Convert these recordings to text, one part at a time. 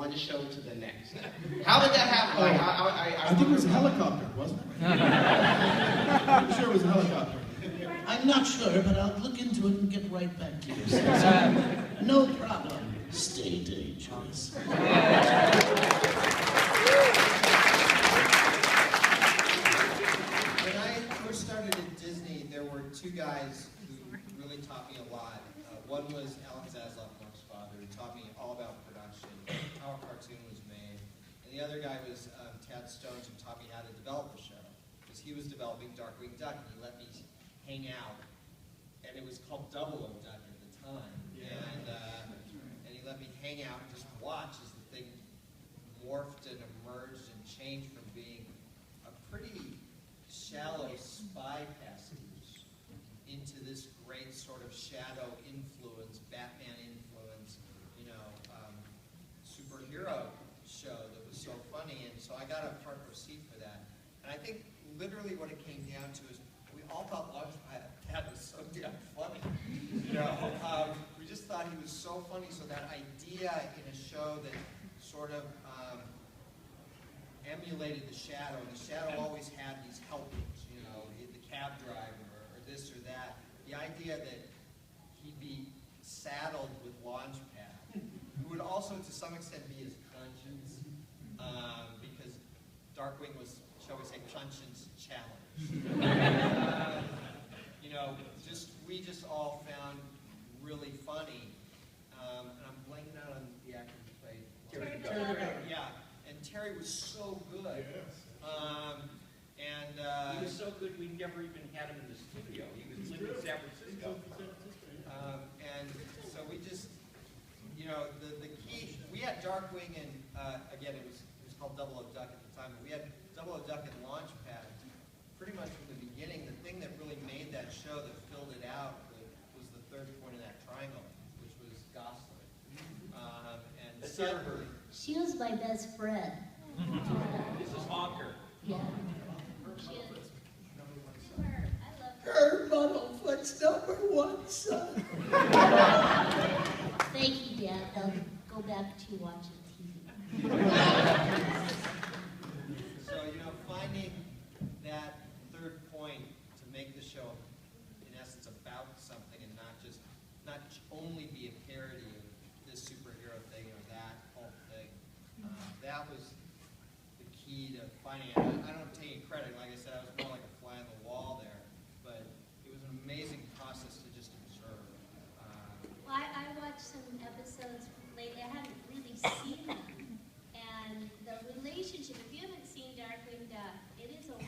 one show to the next. How did that happen? Like, I think it was a helicopter, wasn't it? I'm sure it was a helicopter. I'm not sure, but I'll look into it and get right back to you. Susan. No problem. Stay dangerous. When I first started at Disney, there were two guys who really taught me a lot. One was Alan Zaslav, Mark's father, who taught me all about production, how a cartoon was made. And the other guy was Tad Stones, who taught me how to develop the show. Because he was developing Darkwing Duck, and he let me hang out. And it was called Double O Duck at the time. Yeah. And he let me hang out and just watch as the thing morphed and emerged and changed from being a pretty shallow spy pastiche into this great sort of shadow influence, Batman influence, superhero show that was so funny. And so I got a front row seat for that. And I think literally what it came down to is we all thought Launchpad was so damn funny. We just thought he was so funny. So that idea in a show that sort of emulated the Shadow, and the Shadow always had these helpers, the cab driver or this or that. The idea that he'd be saddled with Launchpad, who would also to some extent be his conscience, because Darkwing was, shall we say, conscience challenged. We just all found really funny, and I'm blanking out on the actor who played Terry. Yeah, and Terry was so good. Yes. He was so good we never even had him in the studio. He was living in San Francisco. And so we just, the key, we had Darkwing and, again, it was called Double O Duck at the time, but we had Double O Duck and Launchpad pretty much from the beginning. The thing that really made that show, that filled it out, was the third point of that triangle, which was Gosling. And suddenly... She was my best friend. This is Honker. Yeah. Her Muddlefoot's #1 son. Thank you, Dad. I'll go back to watching TV. So, finding that third point to make the show, in essence, about something and not only be a parody of this superhero thing or that whole thing, that was the key to finding it. I don't take any credit. Like I said, I was more like a fly on the wall there, but it was an amazing process to just observe. Well, I watched some episodes lately. I haven't really seen them. And the relationship, if you haven't seen Darkwing Duck, it is a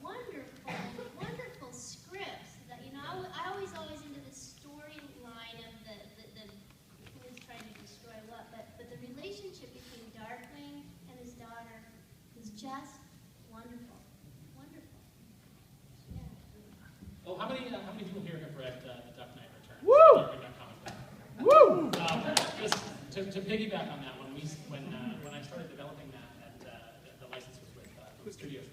wonderful script. That, I always into the storyline of the who is trying to destroy what, but the relationship between Darkwing and his daughter is just wonderful. Wonderful. Yeah. Oh, how many people here have read The Duck Knight Returns? Woo! Woo! Just to piggyback on that, when I started developing that, the license was with studios.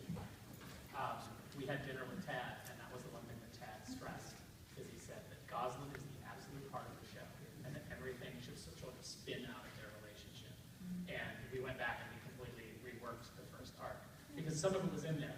We had dinner with Tad, and that was the one thing that Tad stressed, is he said that Gosling is the absolute heart of the show, and that everything should sort of spin out of their relationship. And we went back and we completely reworked the first arc, because some of it was in there.